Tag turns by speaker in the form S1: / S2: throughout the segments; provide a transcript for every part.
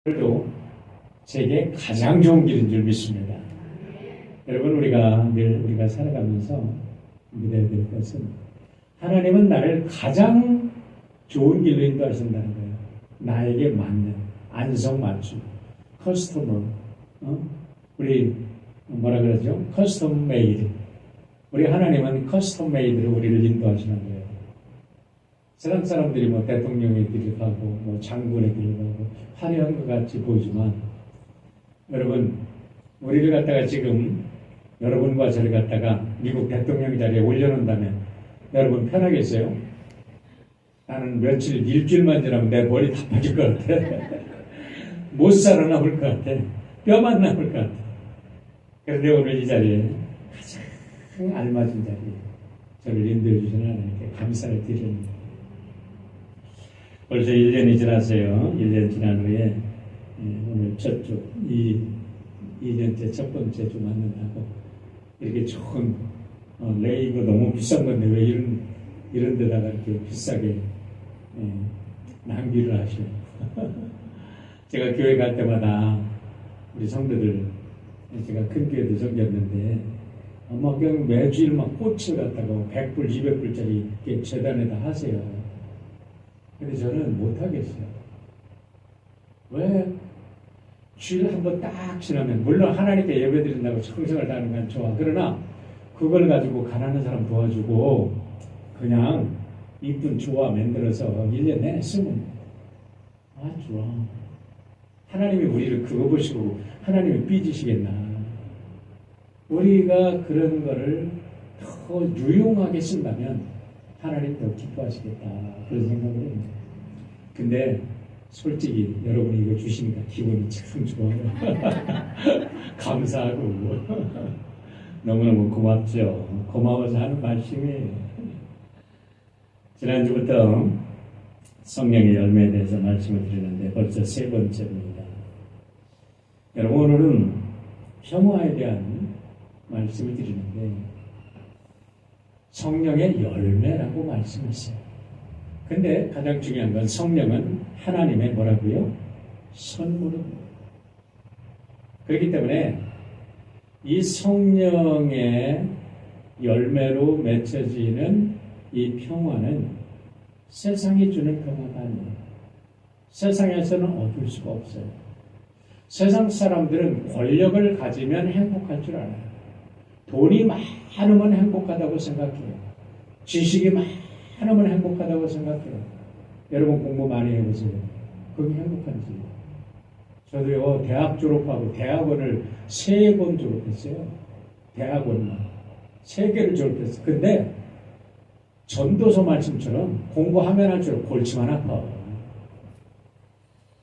S1: 도 제게 가장 좋은 길인 줄 믿습니다. 여러분, 우리가 살아가면서 믿어야 될 것은 하나님은 나를 가장 좋은 길로 인도하신다는 거예요. 나에게 맞는 안성맞춤, 커스터머, 우리 뭐라 그러죠? 커스텀 메이드. 우리 하나님은 커스텀 메이드로 우리를 인도하시는 거예요. 세상 사람들이 뭐 대통령의 길을 가고 뭐 장군의 길을 가고 화려한 것 같이 보이지만, 여러분, 우리를 갖다가 지금 여러분과 저를 갖다가 미국 대통령 자리에 올려놓는다면 여러분 편하겠어요? 나는 며칠 일주일만 지나면 내 머리 다 빠질 것 같아. 못 살아남을 것 같아. 뼈만 남을 것 같아. 그런데 오늘 이 자리에 가장 알맞은 자리에 저를 인도해 주시는 하나님께 감사를 드립니다. 벌써 1년이 지났어요. 1년 지난 후에 오늘 첫 주, 2년째 첫 번째 주 만난다고 이렇게 좋은 레이거 너무 비싼 건데 왜 이런 데다가 이렇게 비싸게 낭비를 하시오. 제가 교회 갈 때마다 우리 성도들, 제가 큰 교회도 섬겼는데 막 그냥 매주일 막 꽃을 갖다가 100불, 200불짜리 이렇게 재단에다 하세요. 근데 저는 못하겠어요. 왜? 주일 한번 딱 지나면, 물론 하나님께 예배 드린다고 청성을 다하는 건 좋아. 그러나 그걸 가지고 가난한 사람 도와주고 그냥 이쁜 조화 만들어서 1년 내내 쓰면 좋아. 하나님이 우리를 그거 보시고 하나님이 삐지시겠나. 우리가 그런 거를 더 유용하게 쓴다면 하나님 더 기뻐하시겠다, 그런 생각을 해요. 근데 솔직히 여러분이 이거 주시니까 기분이 참 좋아요. 감사하고 너무너무 고맙죠. 고마워서 하는 말씀이에요. 지난주부터 성령의 열매에 대해서 말씀을 드리는데 벌써 세 번째입니다. 여러분, 오늘은 평화에 대한 말씀을 드리는데 성령의 열매라고 말씀했어요. 근데 가장 중요한 건 성령은 하나님의 뭐라고요? 선물입니다. 그렇기 때문에 이 성령의 열매로 맺혀지는 이 평화는 세상이 주는 평화가 아니에요. 세상에서는 얻을 수가 없어요. 세상 사람들은 권력을 가지면 행복할 줄 알아요. 돈이 많으면 행복하다고 생각해요. 지식이 많으면 행복하다고 생각해요. 여러분 공부 많이 해보세요. 그게 행복한지. 저도요, 대학 졸업하고 대학원을 3번 졸업했어요. 대학원만 3개를 졸업했어요. 근데 전도서 말씀처럼 공부하면 할수록 골치만 아파.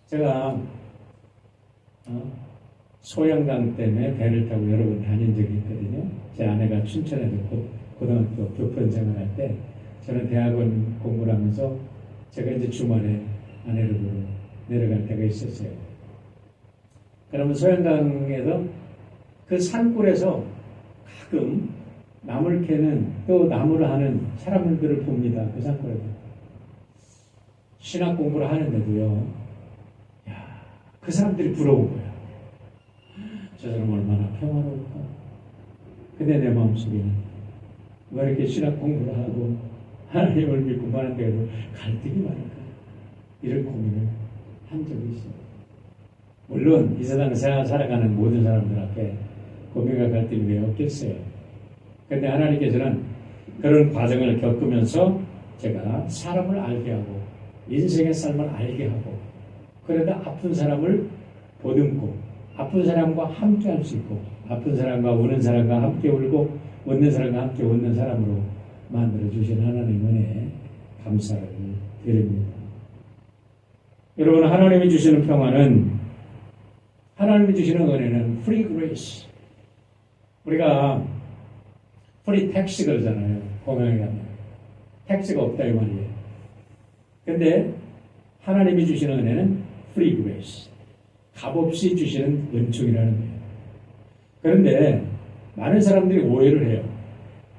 S1: 제가 소양강 때문에 배를 타고 여러 번 다닌 적이 있거든요. 제 아내가 춘천에서 고등학교 교편 생활할 때 저는 대학원 공부를 하면서 제가 이제 주말에 아내를 보러 내려갈 때가 있었어요. 그러면 소양강에서 그 산골에서 가끔 나무를 캐는, 또 나무를 하는 사람들을 봅니다. 그 산골에서. 신학 공부를 하는데도요, 그 사람들이 부러운 거야. 저 사람 얼마나 평화로울까. 근데 내 마음속에는 왜 이렇게 신학 공부를 하고 하나님을 믿고 많은데도 갈등이 많을까, 이런 고민을 한 적이 있어요. 물론 이 세상을 살아가는 모든 사람들 앞에 고민과 갈등이 왜 없겠어요. 근데 하나님께서는 그런 과정을 겪으면서 제가 사람을 알게 하고 인생의 삶을 알게 하고, 그러다 아픈 사람을 보듬고 아픈 사람과 함께 할 수 있고, 아픈 사람과 우는 사람과 함께 울고 웃는 사람과 함께 웃는 사람으로 만들어주신 하나님 은혜에 감사를 드립니다. 여러분, 하나님이 주시는 평화는, 하나님이 주시는 은혜는 free grace. 우리가 free tax 그러잖아요. 공항에 가면 택스가 없다 이 말이에요. 근데 하나님이 주시는 은혜는 free grace, 값없이 주시는 은총이라는 거예요. 그런데 많은 사람들이 오해를 해요.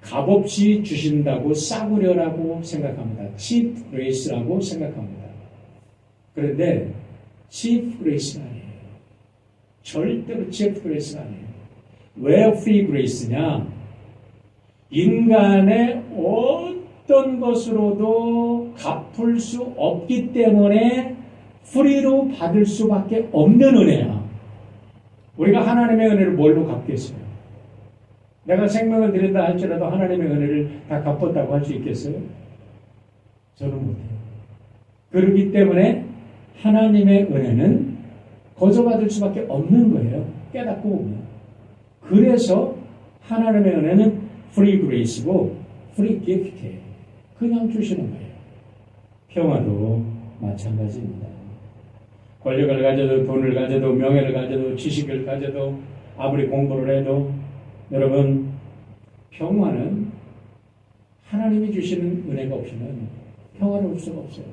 S1: 값없이 주신다고 싸구려라고 생각합니다. cheap grace라고 생각합니다. 그런데 chief grace가 아니에요. 절대로 chief grace가 아니에요. 왜 free grace냐? 인간의 어떤 것으로도 갚을 수 없기 때문에 프리로 받을 수밖에 없는 은혜야. 우리가 하나님의 은혜를 뭘로 갚겠어요? 내가 생명을 드린다 할지라도 하나님의 은혜를 다 갚았다고 할 수 있겠어요? 저는 못해요. 그렇기 때문에 하나님의 은혜는 거저받을 수밖에 없는 거예요. 깨닫고 보면. 그래서 하나님의 은혜는 free grace고 free gift예요. 그냥 주시는 거예요. 평화도 마찬가지입니다. 권력을 가져도 돈을 가져도 명예를 가져도 지식을 가져도 아무리 공부를 해도 여러분 평화는 하나님이 주시는 은혜가 없으면 평화로울 수가 없어요.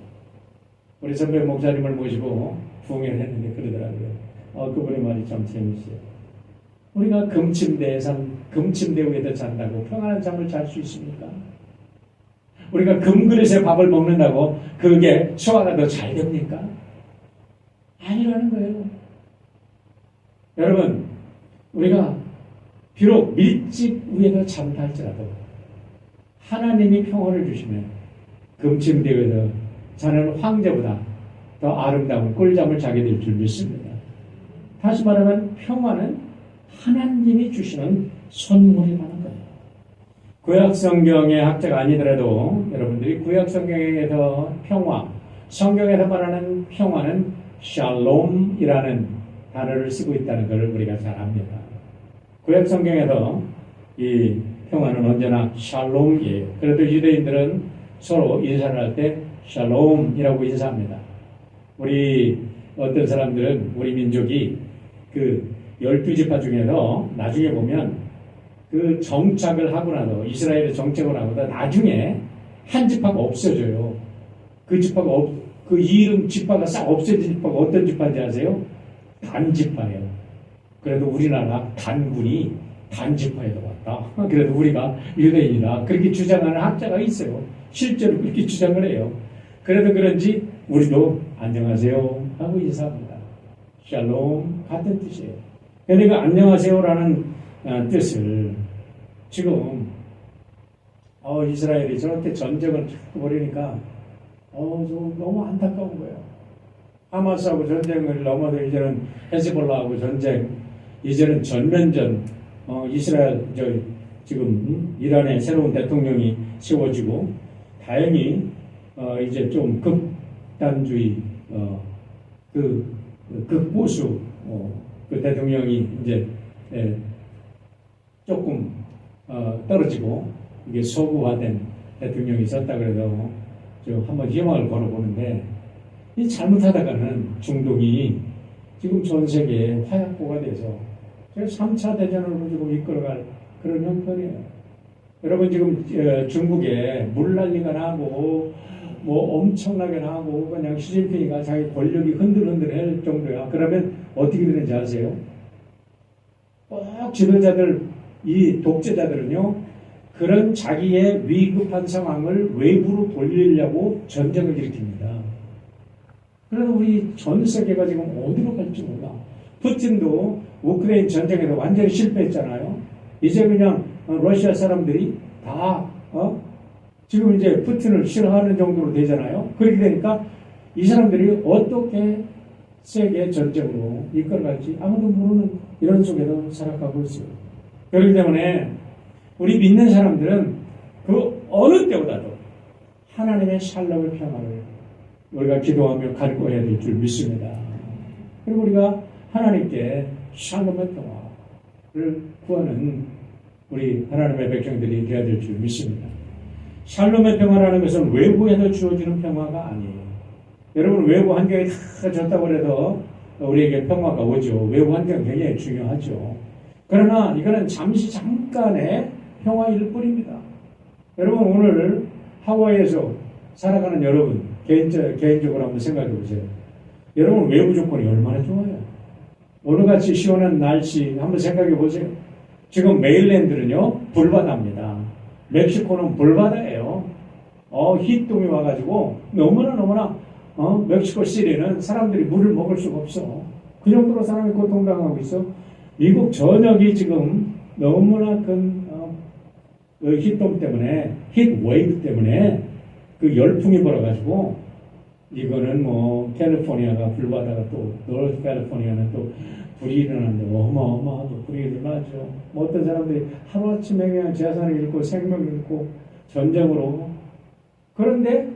S1: 우리 선배 목사님을 모시고 부흥회를 했는데 그러더라고요. 그분의 말이 참 재밌어요. 우리가 금침대 위에서 잔다고 평안한 잠을 잘 수 있습니까? 우리가 금그릇에 밥을 먹는다고 그게 소화가 더 잘 됩니까? 아니라는 거예요. 여러분, 우리가 비록 밀집 위에서 잔다 할지라도 하나님이 평화를 주시면 금침대 위에서 자는 황제보다 더 아름다운 꿀잠을 자게 될 줄 믿습니다. 다시 말하면 평화는 하나님이 주시는 선물이라는 거예요. 구약성경의 학자가 아니더라도 여러분들이 구약성경에서 평화, 성경에서 말하는 평화는 샬롬이라는 단어를 쓰고 있다는 것을 우리가 잘 압니다. 구약성경에서 이 평화는 언제나 샬롬이에요. 그래도 유대인들은 서로 인사를 할 때 샬롬이라고 인사합니다. 우리 어떤 사람들은 우리 민족이 그 12지파 중에서 나중에 보면 그 정착을 하고 나서 이스라엘에 정착을 하고 나중에 한 지파가 없어져요. 그 지파가 그 이름 지파가 싹 없어진 지파가 어떤 지파인지 아세요? 단 지파예요. 그래도 우리나라 단군이 단 지파에도 왔다. 그래도 우리가 유대인이다. 그렇게 주장하는 학자가 있어요. 실제로 그렇게 주장을 해요. 그래도 그런지 우리도 안녕하세요 하고 인사합니다. 샬롬 같은 뜻이에요. 그런데 그 안녕하세요라는 뜻을 지금 이스라엘이 저렇게 전쟁을 자꾸 벌이니까 좀 너무 안타까운 거예요. 하마스하고 전쟁을 넘어도 이제는 헤즈볼라하고 전쟁, 이제는 전면전, 이스라엘 지금 이란의 새로운 대통령이 세워지고 다행히 이제 좀 극단주의 극보수 그 대통령이 이제 조금 떨어지고 이게 서구화된 대통령이 있었다 그래도 한번 희망을 걸어보는데 이 잘못하다가는 중동이 지금 전 세계에 화약고가 돼서 3차 대전으로 지금 이끌어갈 그런 형편이에요. 여러분 지금 중국에 물난리가 나고 뭐 엄청나게 나고 그냥 시진핑이가 자기 권력이 흔들흔들할 정도야. 그러면 어떻게 되는지 아세요? 꼭 지도자들, 이 독재자들은요, 그런 자기의 위급한 상황을 외부로 돌리려고 전쟁을 일으킵니다. 그래서 우리 전 세계가 지금 어디로 갈지 몰라. 푸틴도 우크라이나 전쟁에서 완전히 실패했잖아요. 이제 그냥 러시아 사람들이 다 지금 이제 푸틴을 싫어하는 정도로 되잖아요. 그렇게 되니까 이 사람들이 어떻게 세계 전쟁으로 이끌어갈지 아무도 모르는 이런 속에서 살아가고 있어요. 그렇기 때문에 우리 믿는 사람들은 그 어느 때보다도 하나님의 샬롬의 평화를 우리가 기도하며 간구해야 될 줄 믿습니다. 그리고 우리가 하나님께 샬롬의 평화를 구하는 우리 하나님의 백성들이 되어야 될 줄 믿습니다. 샬롬의 평화라는 것은 외부에서 주어지는 평화가 아니에요. 여러분 외부 환경이 다 좋다고 해서 우리에게 평화가 오죠. 외부 환경 굉장히 중요하죠. 그러나 이거는 잠깐의 평화일 뿐입니다. 여러분 오늘 하와이에서 살아가는 여러분 개인적으로 한번 생각해 보세요. 여러분 외부 조건이 얼마나 좋아요. 오늘같이 시원한 날씨 한번 생각해 보세요. 지금 메일랜드는요 불바다입니다. 멕시코는 불바다예요. 히트동이 와가지고 너무나 멕시코 시리는 사람들이 물을 먹을 수가 없어. 그 정도로 사람이 고통당하고 있어. 미국 전역이 지금 너무나 큰 히트돔 때문에, 히트 웨이브 때문에 그 열풍이 불어가지고 이거는 뭐 캘리포니아가 불바다가 또 노스 캘리포니아는 또 불이 일어나는데 어마어마하게 불이 일어나죠. 뭐 어떤 사람들이 하루아침에 그냥 재산을 잃고 생명을 잃고 전쟁으로. 그런데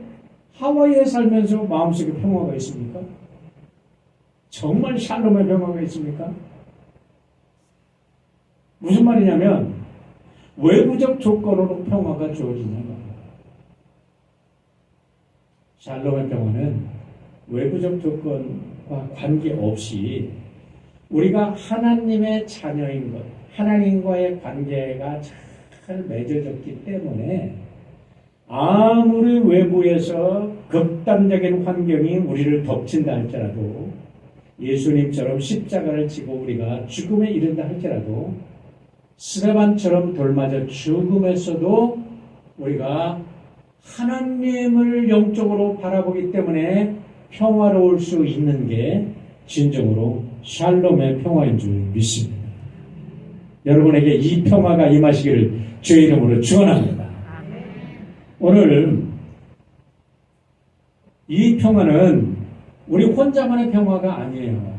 S1: 하와이에 살면서 마음속에 평화가 있습니까? 정말 샬롬의 평화가 있습니까? 무슨 말이냐면 외부적 조건으로 평화가 주어지냐고. 샬롬의 평화는 외부적 조건과 관계없이 우리가 하나님의 자녀인 것, 하나님과의 관계가 잘 맺어졌기 때문에 아무리 외부에서 극단적인 환경이 우리를 덮친다 할지라도 예수님처럼 십자가를 지고 우리가 죽음에 이른다 할지라도 스데반처럼 돌맞아 죽음에서도 우리가 하나님을 영적으로 바라보기 때문에 평화로울 수 있는 게 진정으로 샬롬의 평화인 줄 믿습니다. 여러분에게 이 평화가 임하시기를 주의 이름으로 축원합니다. 오늘 이 평화는 우리 혼자만의 평화가 아니에요.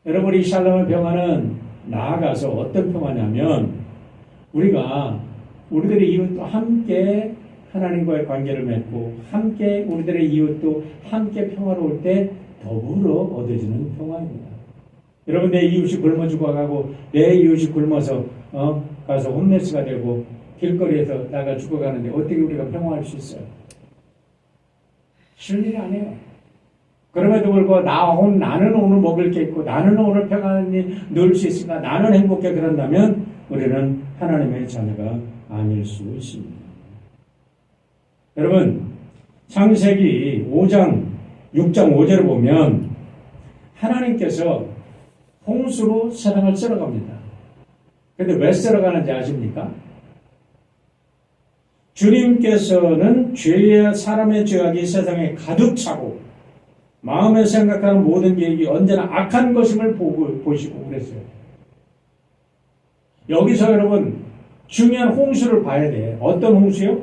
S1: 여러분, 이 샬롬의 평화는 나아가서 어떤 평화냐면 우리가 우리들의 이웃도 함께 하나님과의 관계를 맺고 함께 우리들의 이웃도 함께 평화로울 때 더불어 얻어지는 평화입니다. 여러분, 내 이웃이 굶어 죽어가고 내 이웃이 굶어서 가서 홈레스가 되고 길거리에서 나가 죽어가는데 어떻게 우리가 평화할 수 있어요? 쉬운 일이 아니에요. 그럼에도 불구하고 나는 오늘 먹을 게 있고 나는 오늘 평안히 누울 수 있으니까 나는 행복해 그런다면 우리는 하나님의 자녀가 아닐 수 있습니다. 여러분, 창세기 5장 6장 5절을 보면 하나님께서 홍수로 세상을 쓸어갑니다. 그런데 왜 쓸어가는지 아십니까? 주님께서는 사람의 죄악이 세상에 가득 차고 마음에 생각하는 모든 계획이 언제나 악한 것임을 보시고 그랬어요. 여기서 여러분 중요한 홍수를 봐야 돼. 어떤 홍수요?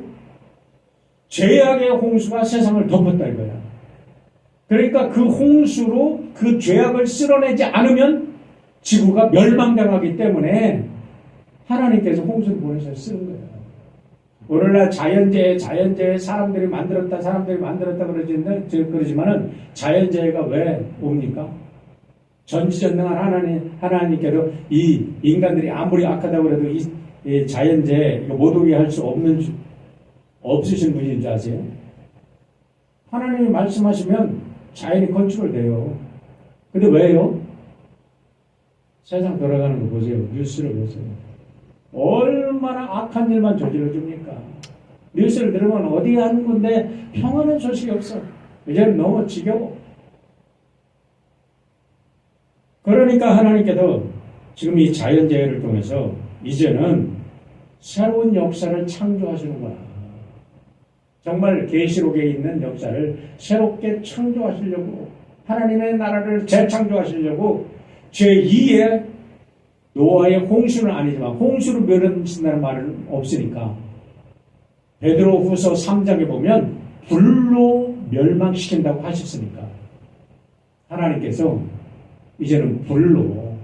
S1: 죄악의 홍수가 세상을 덮었다 이거야. 그러니까 그 홍수로 그 죄악을 쓸어내지 않으면 지구가 멸망당하기 때문에 하나님께서 홍수를 보내서 쓰는 거예요. 오늘날 자연재해 사람들이 만들었다 그러지만은 자연재해가 왜 옵니까? 전지전능한 하나님께도 이 인간들이 아무리 악하다고 해도 이 자연재해 못 오게 할 수 없으신 분인 줄 아세요? 하나님이 말씀하시면 자연이 컨트롤돼요. 근데 왜요? 세상 돌아가는 거 보세요. 뉴스를 보세요. 얼마나 악한 일만 저질러 줍니까? 뉴스를 들으면 어디 하는 건데 평안한 소식이 없어. 이제는 너무 지겨워. 그러니까 하나님께도 지금 이 자연재해를 통해서 이제는 새로운 역사를 창조하시는 거야. 정말 계시록에 있는 역사를 새롭게 창조하시려고 하나님의 나라를 재창조하시려고 제2의 노아의 홍수는 아니지만 홍수를 멸하신다는 말은 없으니까 베드로후서 3장에 보면 불로 멸망시킨다고 하셨으니까 하나님께서 이제는 불로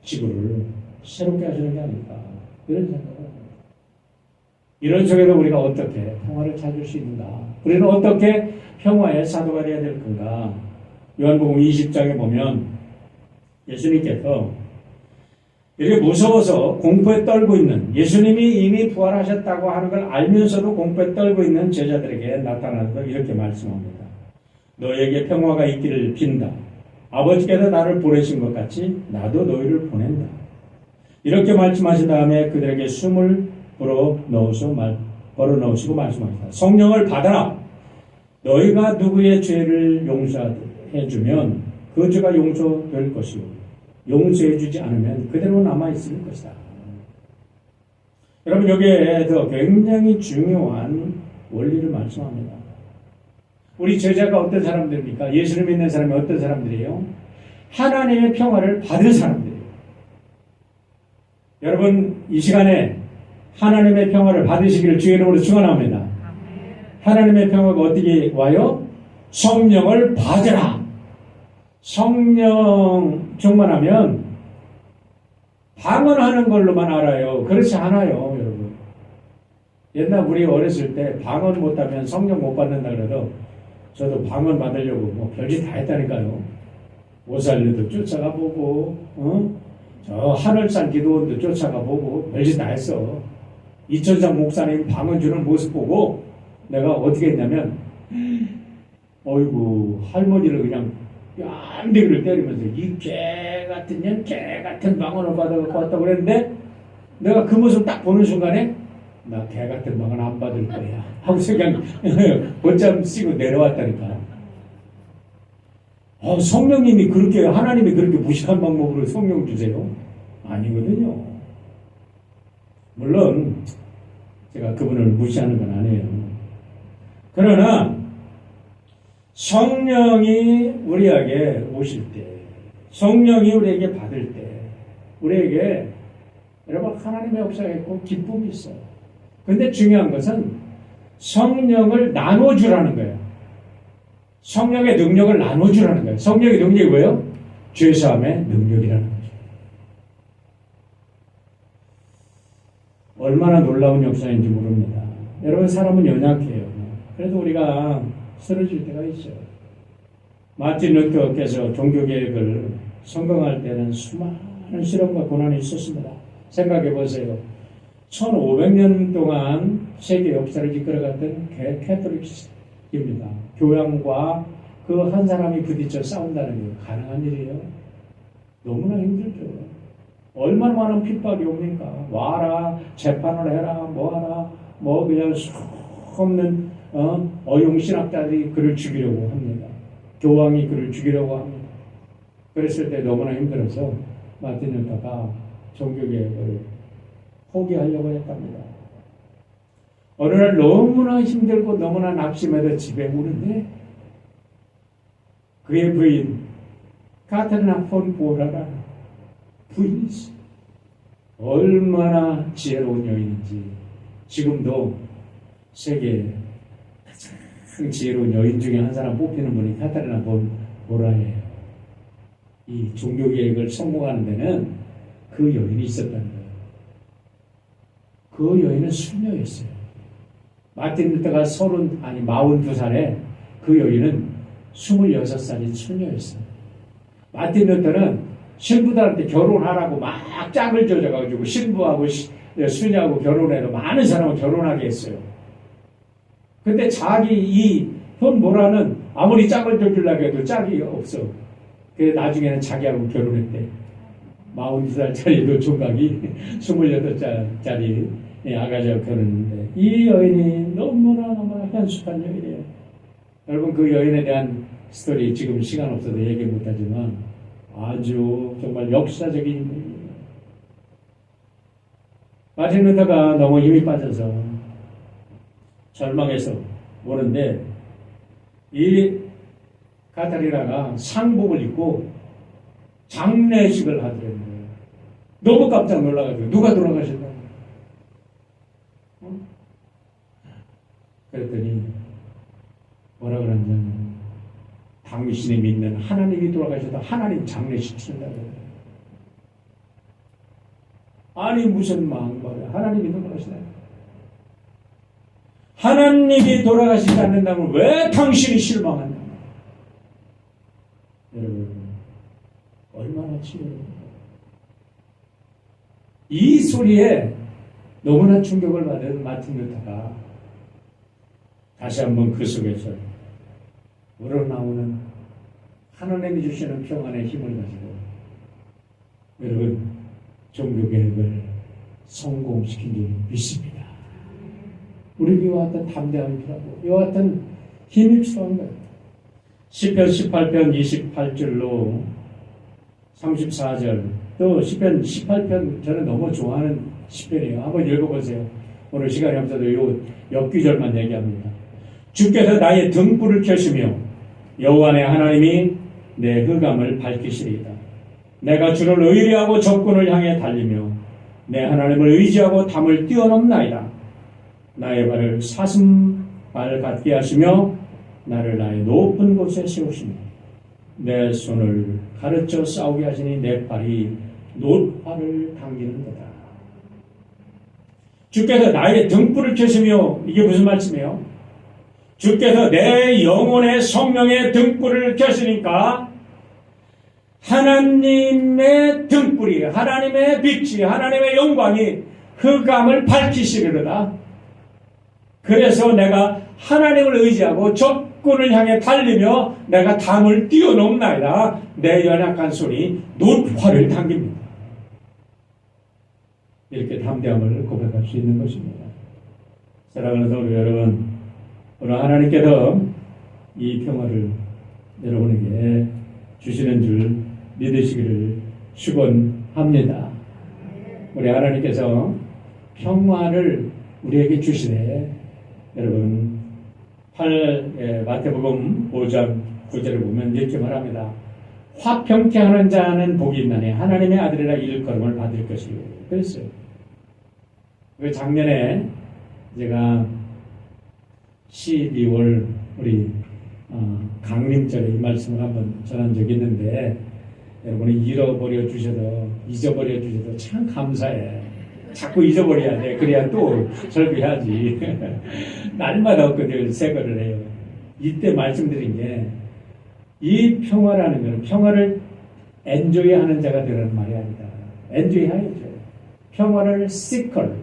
S1: 지구를 새롭게 하시는 게 아닐까 이런 생각을 합니다. 이런 속에서 우리가 어떻게 평화를 찾을 수 있는가? 우리는 어떻게 평화의 사도가 되어야 될 건가? 요한복음 20장에 보면 예수님께서 이렇게 무서워서 공포에 떨고 있는 예수님이 이미 부활하셨다고 하는 걸 알면서도 공포에 떨고 있는 제자들에게 나타나서 이렇게 말씀합니다. 너에게 평화가 있기를 빈다. 아버지께서 나를 보내신 것 같이 나도 너희를 보낸다. 이렇게 말씀하신 다음에 그들에게 숨을 불어넣으시고 말씀하셨다. 성령을 받아라. 너희가 누구의 죄를 용서해주면 그 죄가 용서될 것이요 용서해주지 않으면 그대로 남아있을 것이다. 여러분 여기에서 굉장히 중요한 원리를 말씀합니다. 우리 제자가 어떤 사람들입니까? 예수를 믿는 사람이 어떤 사람들이에요? 하나님의 평화를 받은 사람들이에요. 여러분, 이 시간에 하나님의 평화를 받으시기를 주의 이름으로 축원합니다. 하나님의 평화가 어떻게 와요? 성령을 받으라. 성령 충만하면 방언하는 걸로만 알아요. 그렇지 않아요, 여러분. 옛날 우리 어렸을 때 방언 못하면 성령 못 받는다 그래도 저도 방언 받으려고 뭐 별짓 다 했다니까요. 오살류도 쫓아가 보고, 저 하늘산 기도원도 쫓아가 보고 별짓 다 했어. 이천상 목사님 방언 주는 모습 보고 내가 어떻게 했냐면, 어이구 할머니를 그냥 뺨대기를 때리면서 이 개 같은 년, 개 같은 방언을 받아갖고 왔다고 그랬는데 내가 그 모습 딱 보는 순간에 나 개 같은 방언 안 받을 거야 하고서 그냥 곧잠 쓰고 내려왔다니까. 성령님이 그렇게, 하나님이 그렇게 무식한 방법으로 성령 주세요? 아니거든요. 물론 제가 그분을 무시하는 건 아니에요. 그러나 성령이 우리에게 오실 때, 성령이 우리에게 받을 때, 우리에게 여러분 하나님의 역사가 있고 기쁨이 있어요. 근데 중요한 것은 성령을 나눠주라는 거예요. 성령의 능력을 나눠주라는 거예요. 성령의 능력이 뭐예요? 죄사함의 능력이라는 거죠. 얼마나 놀라운 역사인지 모릅니다. 여러분, 사람은 연약해요. 그래도 우리가 쓰러질 때가 있어요. 마틴 루터께서 종교개혁을 성공할 때는 수많은 시련과 고난이 있었습니다. 생각해 보세요. 1500년 동안 세계 역사를 이끌어갔던 캐톨릭입니다. 교황과 그 한 사람이 부딪혀 싸운다는 게 가능한 일이에요? 너무나 힘들죠. 얼마나 많은 핍박이 옵니까? 와라, 재판을 해라, 뭐하라, 뭐 그냥 수 없는 어용신학자들이 그를 죽이려고 합니다. 교황이 그를 죽이려고 합니다. 그랬을 때 너무나 힘들어서 마틴 루터가 종교개혁을 포기하려고 했답니다. 어느 날 너무나 힘들고 너무나 낙심해서 집에 오는데 그의 부인 카타리나 폰 보라라 부인이 있어요. 얼마나 지혜로운 여인인지 지금도 세계 가장 지혜로운 여인 중에 한 사람 뽑히는 분이 카타리나 폰 보라예요. 이 종교개혁을 성공하는 데는 그 여인이 있었다는 거예요. 그 여인은 수녀였어요. 마틴 루터가 42살에 그 여인은 26살인 수녀였어요. 마틴 루터는 신부들한테 결혼하라고 막 짝을 져줘가지고 신부하고 수녀하고 결혼해도 많은 사람을 결혼하게 했어요. 근데 자기 이 폰보라는 아무리 짝을 져주려고 해도 짝이 없어. 그래서 나중에는 자기하고 결혼했대. 42살짜리 노총각이 28살짜리 아가씨와 결혼했는데 이 여인이 너무나 현숙한 여인이에요. 여러분, 그 여인에 대한 스토리 지금 시간 없어서 얘기 못하지만 아주 정말 역사적인 인물이에요. 마틴 루터가 너무 힘이 빠져서 절망해서 오는데 이 카타리나가 상복을 입고 장례식을 하더랬는데 너무 깜짝 놀라가지고 누가 돌아가셨나? 그랬더니 뭐라 그러냐면 당신이 믿는 하나님이 돌아가셔도 하나님 장례식 치른다고 그래요. 아니 무슨 망발이야. 하나님이 돌아가시다. 하나님이 돌아가시지 않는다면 왜 당신이 실망한다? 여러분, 얼마나 치열해요. 이 소리에 너무나 충격을 받은 마틴 루터가 다시 한번 그 속에서 우러나오는 하나님이 주시는 평안의 힘을 가지고 여러분 종교개혁을 성공시킨 줄 믿습니다. 우리 이와 같은 담대함이 필요하고 이와 같은 힘이 필요한 거예요. 시편 18편 28절로 34절 또 시편 18편 저는 너무 좋아하는 시편이에요. 한번 읽어보세요. 오늘 시간이 없어도 이 몇 구절만 얘기합니다. 주께서 나의 등불을 켜시며 여호와 내 하나님이 내 흑암을 밝히시리이다. 내가 주를 의뢰하고 적군을 향해 달리며 내 하나님을 의지하고 담을 뛰어넘나이다. 나의 발을 사슴발 같게 하시며 나를 나의 높은 곳에 세우시며 내 손을 가르쳐 싸우게 하시니 내 발이 노팔을 당기는 거다. 주께서 나의 등불을 켜시며, 이게 무슨 말씀이에요? 주께서 내 영혼의 성령의 등불을 켜시니까 하나님의 등불이, 하나님의 빛이, 하나님의 영광이 흑암을 밝히시리로다. 그래서 내가 하나님을 의지하고 적군을 향해 달리며 내가 담을 뛰어넘나이다. 내 연약한 손이 노팔을 당깁니다. 이렇게 담대함을 고백할 수 있는 것입니다. 사랑하는 성도 여러분, 오늘 하나님께서 이 평화를 여러분에게 주시는 줄 믿으시기를 축원합니다. 우리 하나님께서 평화를 우리에게 주시되, 여러분 마태복음 5장 9절을 보면 이렇게 말합니다. 화평케 하는 자는 복이 있나니 하나님의 아들이라 일컬음을 받을 것이요. 그랬어요. 작년에 제가 12월 우리 강림절에 이 말씀을 한번 전한 적이 있는데, 여러분이 잊어버려 주셔도 참 감사해. 자꾸 잊어버려야 돼. 그래야 또 설교해야지. 날마다 엊그제 새 거를 해요. 이때 말씀드린 게, 이 평화라는 것은 평화를 엔조이 하는 자가 되라는 말이 아니다. 엔조이 해야죠. 평화를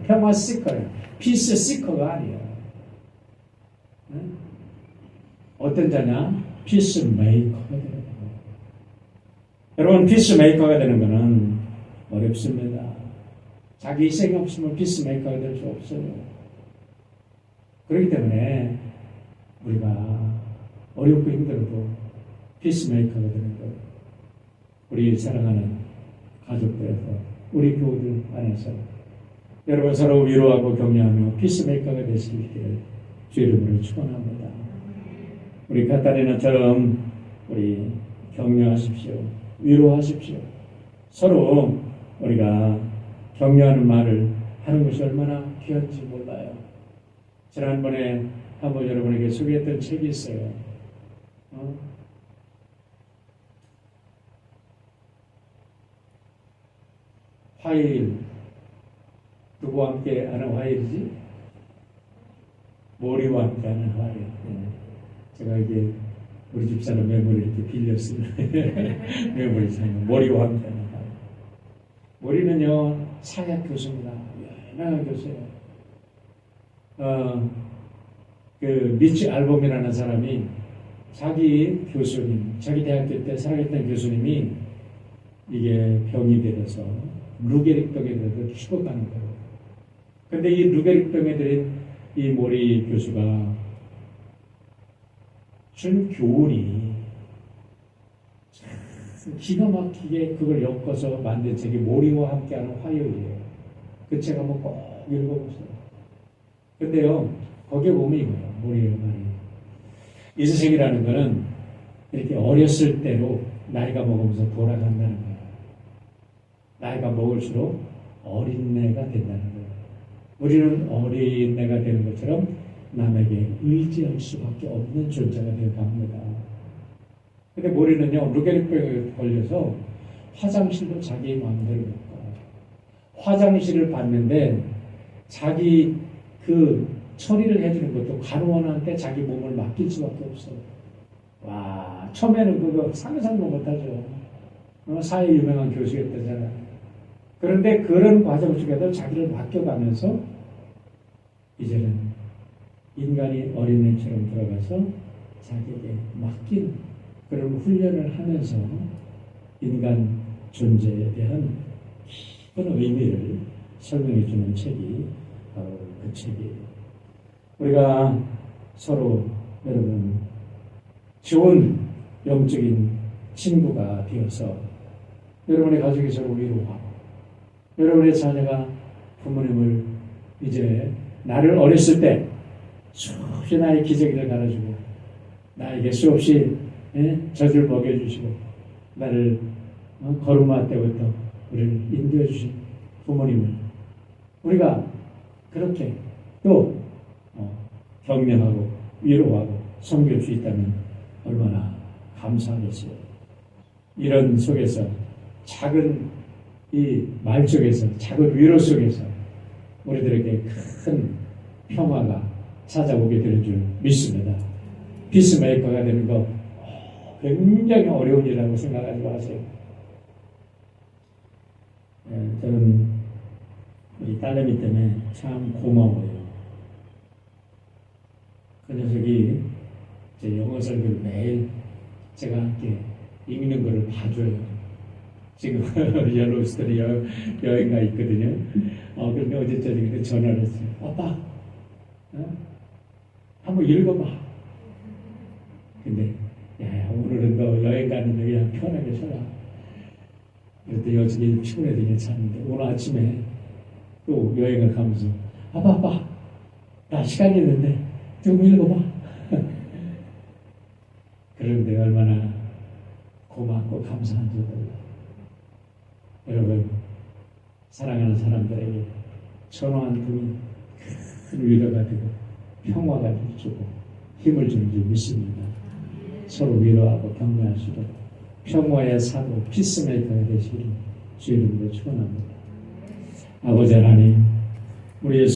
S1: 평화 시커, 피스 시커가 아니에요. 어떤 자냐? 피스 메이커가 되는 거예요. 여러분, 피스 메이커가 되는 것은 어렵습니다. 자기 희생이 없으면 피스 메이커가 될 수 없어요. 그렇기 때문에 우리가 어렵고 힘들어도 피스 메이커가 되는 거예요. 우리 사랑하는 가족들에서, 우리 교우들 안에서 여러분 서로 위로하고 격려하며 피스 메이커가 될 수 있기를 주 이름으로 축원합니다. 우리 카타리나처럼 우리 격려하십시오. 위로하십시오. 서로 우리가 격려하는 말을 하는 것이 얼마나 귀한지 몰라요. 지난번에 한번 여러분에게 소개했던 책이 있어요. 화요일, 누구와 함께 하는 화요일이지? 모리와 함께 하는 화요일. 제가 이게 우리 집사람 메모를 이렇게 빌렸어요. 메모리 사용. 모리와 함께 하는 화요일. 모리는요, 사역 교수입니다. 유명한 교수예요. 미치 알범이라는 사람이 자기 교수님, 자기 대학교 때 살아있던 교수님이 이게 병이 들어서 루게릭병에 들어서 죽어가는 거예요. 근데 이 루게릭병에 들인 이 모리 교수가 준 교훈이 참 기가 막히게 그걸 엮어서 만든 책이 모리와 함께하는 화요일이에요. 그 책 한번 꼭 읽어보세요. 근데요, 거기에 보면 이거예요. 모리의 말이. 이 세상이라는 거는 이렇게 어렸을 때로 나이가 먹으면서 돌아간다는 거예요. 나이가 먹을수록 어린애가 된다는 거예요. 우리는 어린애가 되는 것처럼 남에게 의지할 수밖에 없는 존재가 되어가 합니다. 근데 모리는요, 루게릭병에 걸려서 화장실도 자기 마음대로 못 가요. 화장실을 봤는데 자기 그 처리를 해주는 것도 간호원한테 자기 몸을 맡길 수밖에 없어요. 와, 처음에는 그거 상상도 못하죠. 사회 유명한 교수였다잖아요. 그런데 그런 과정 속에서 자기를 맡겨가면서 이제는 인간이 어린애처럼 들어가서 자기에게 맡기는 그런 훈련을 하면서 인간 존재에 대한 깊은 의미를 설명해 주는 책이 바로 그 책이에요. 우리가 서로 여러분 좋은 영적인 친구가 되어서 여러분의 가족이 서로 위로하고 여러분의 자녀가 부모님을 이제 나를 어렸을 때 수없이 나의 기저귀를 갈아주고 나에게 수없이 젖을 먹여주시고 나를 걸음마 때부터 우리를 인도해 주신 부모님을 우리가 그렇게 또 격려하고 위로하고 섬길 수 있다면 얼마나 감사하겠어요. 이런 속에서 작은 이 말 속에서 작은 위로 속에서 우리들에게 큰 평화가 찾아오게 되는 줄 믿습니다. 피스메이커가 되는 거 굉장히 어려운 일이라고 생각하지 마세요. 저는 우리 딸내미 때문에 참 고마워요. 그 녀석이 제 영어 설교를 매일 제가 함께 읽는 거를 봐줘요. 지금 옐로우스톤에 여행 가 있거든요. 그런데 어제 저녁에 전화를 했어요. 아빠, 한번 읽어봐. 근데 야, 오늘은 너 여행 가는데 그냥 편하게 쉬라. 그랬더니 어저께 피곤해서 괜찮은데 오늘 아침에 또 여행을 가면서 아빠, 나 시간이 있는데 좀 읽어봐. 그런데 얼마나 고맙고 감사한지 몰라. 여러분, 사랑하는 사람들에게 전화 한 통이 큰 위로가 되고 평화가 주고 힘을 주는 줄 믿습니다. 서로 위로하고 격려하시고 평화의 사도 피스메이커가 되시기를 주의 이름으로 축원합니다. 아버지 하나님, 우리